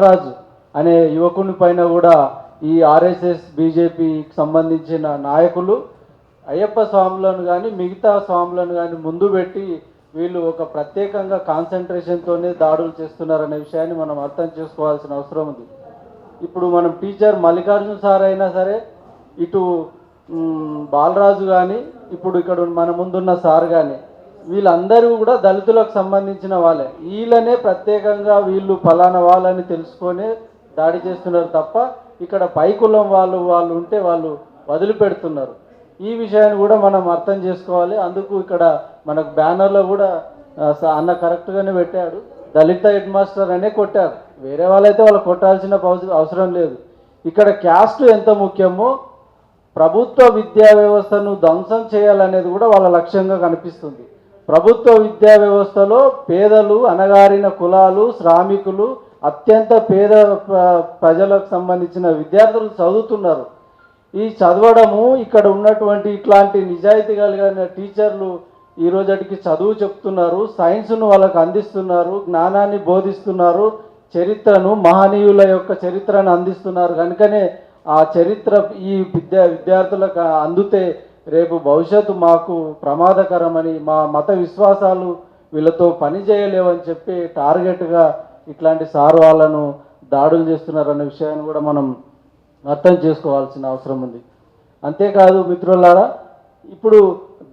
బాలరాజు అనే యువకుని పైన కూడా ఈ ఆర్ఎస్ఎస్ బీజేపీకి సంబంధించిన నాయకులు అయ్యప్ప స్వాములను కానీ మిగతా స్వాములను కానీ ముందు పెట్టి వీళ్ళు ఒక ప్రత్యేకంగా కాన్సన్ట్రేషన్తోనే దాడులు చేస్తున్నారనే విషయాన్ని మనం అర్థం చేసుకోవాల్సిన అవసరం ఉంది. ఇప్పుడు మనం టీచర్ మల్లికార్జున సార్ అయినా సరే, ఇటు బాలరాజు కానీ, ఇప్పుడు ఇక్కడ మన ముందున్న సార్ కానీ, వీళ్ళందరూ కూడా దళితులకు సంబంధించిన వాళ్ళే. వీళ్ళనే ప్రత్యేకంగా వీళ్ళు ఫలానా వాళ్ళని తెలుసుకొని దాడి చేస్తున్నారు తప్ప ఇక్కడ పై కులం వాళ్ళు ఉంటే వాళ్ళు వదిలిపెడుతున్నారు. ఈ విషయాన్ని కూడా మనం అర్థం చేసుకోవాలి. అందుకు ఇక్కడ మనకు బ్యానర్లో కూడా అన్న కరెక్ట్గానే పెట్టాడు, దళిత హెడ్ మాస్టర్ అనే కొట్టారు. వేరే వాళ్ళైతే వాళ్ళు కొట్టాల్సిన అవసరం లేదు. ఇక్కడ క్యాస్ట్ ఎంత ముఖ్యమో ప్రభుత్వ విద్యా వ్యవస్థను ధ్వంసం చేయాలనేది కూడా వాళ్ళ లక్ష్యంగా కనిపిస్తుంది. ప్రభుత్వ విద్యా వ్యవస్థలో పేదలు, అణగారిన కులాలు, శ్రామికులు, అత్యంత పేద ప్రజలకు సంబంధించిన విద్యార్థులు చదువుతున్నారు. ఈ చదవడము, ఇక్కడ ఉన్నటువంటి ఇట్లాంటి నిజాయితీ కలిగిన టీచర్లు ఈ రోజుకి చదువు చెప్తున్నారు, సైన్స్ను వాళ్ళకు అందిస్తున్నారు, జ్ఞానాన్ని బోధిస్తున్నారు, చరిత్రను, మహనీయుల యొక్క చరిత్రను అందిస్తున్నారు. కనుకనే ఆ చరిత్ర ఈ విద్యార్థులకు అందుతే రేపు భవిష్యత్తు మాకు ప్రమాదకరమని, మా మత విశ్వాసాలు వీళ్ళతో పని చేయలేవని చెప్పి టార్గెట్గా ఇట్లాంటి సార్ వాళ్ళను దాడులు చేస్తున్నారనే విషయాన్ని కూడా మనం అర్థం చేసుకోవాల్సిన అవసరం ఉంది. అంతేకాదు మిత్రులారా, ఇప్పుడు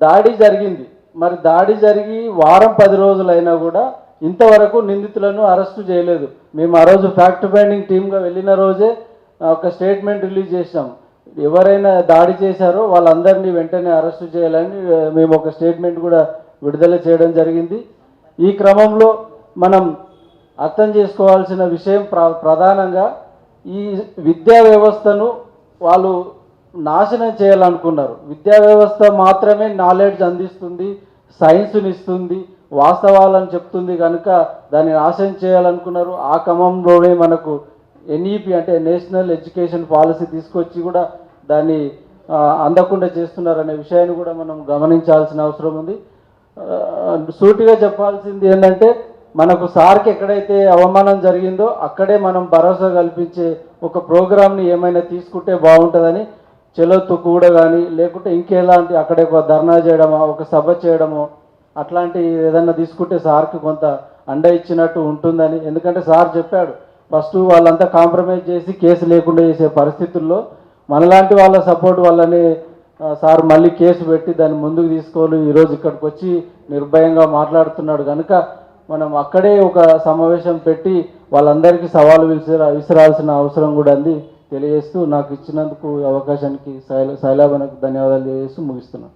దాడి జరిగింది. మరి దాడి జరిగి వారం 10 రోజులైనా కూడా ఇంతవరకు నిందితులను అరెస్టు చేయలేదు. మేము ఆ రోజు ఫ్యాక్ట్ ఫైండింగ్ టీమ్గా వెళ్ళిన రోజే ఒక స్టేట్మెంట్ రిలీజ్ చేసాం. ఎవరైనా దాడి చేశారో వాళ్ళందరినీ వెంటనే అరెస్టు చేయాలని మేము ఒక స్టేట్మెంట్ కూడా విడుదల చేయడం జరిగింది. ఈ క్రమంలో మనం అర్థం చేసుకోవాల్సిన విషయం ప్రధానంగా ఈ విద్యా వ్యవస్థను వాళ్ళు నాశనం చేయాలనుకున్నారు. విద్యా వ్యవస్థ మాత్రమే నాలెడ్జ్ అందిస్తుంది, సైన్స్ని ఇస్తుంది, వాస్తవాలను చెప్తుంది. కనుక దాన్ని నాశనం చేయాలనుకున్నారు. ఆ క్రమంలోనే మనకు ఎన్ఈపి అంటే నేషనల్ ఎడ్యుకేషన్ పాలసీ తీసుకొచ్చి కూడా దాన్ని అందకుండా చేస్తున్నారనే విషయాన్ని కూడా మనం గమనించాల్సిన అవసరం ఉంది. సూటిగా చెప్పాల్సింది ఏంటంటే, మనకు సార్కి ఎక్కడైతే అవమానం జరిగిందో అక్కడే మనం భరోసా కల్పించే ఒక ప్రోగ్రామ్ని ఏమైనా తీసుకుంటే బాగుంటుందని, చెలొత్తు కూడా కానీ లేకుంటే ఇంకెలాంటి అక్కడే ఒక ధర్నా చేయడమో, ఒక సభ చేయడమో అట్లాంటి ఏదన్నా తీసుకుంటే సార్కి కొంత అండ ఇచ్చినట్టు ఉంటుందని. ఎందుకంటే సార్ చెప్పాడు, ఫస్ట్ వాళ్ళంతా కాంప్రమైజ్ చేసి కేసు లేకుండా చేసే పరిస్థితుల్లో మనలాంటి వాళ్ళ సపోర్ట్ వల్లనే సార్ మళ్ళీ కేసు పెట్టి దాన్ని ముందుకు తీసుకోవాలి, ఈరోజు ఇక్కడికి వచ్చి నిర్భయంగా మాట్లాడుతున్నాడు. కనుక మనం అక్కడే ఒక సమావేశం పెట్టి వాళ్ళందరికీ సవాలు విసిరాల్సిన అవసరం కూడా అంది తెలియజేస్తూ, నాకు ఇచ్చినందుకు అవకాశానికి శైలాబనకు ధన్యవాదాలు తెలియజేస్తూ ముగిస్తున్నాను.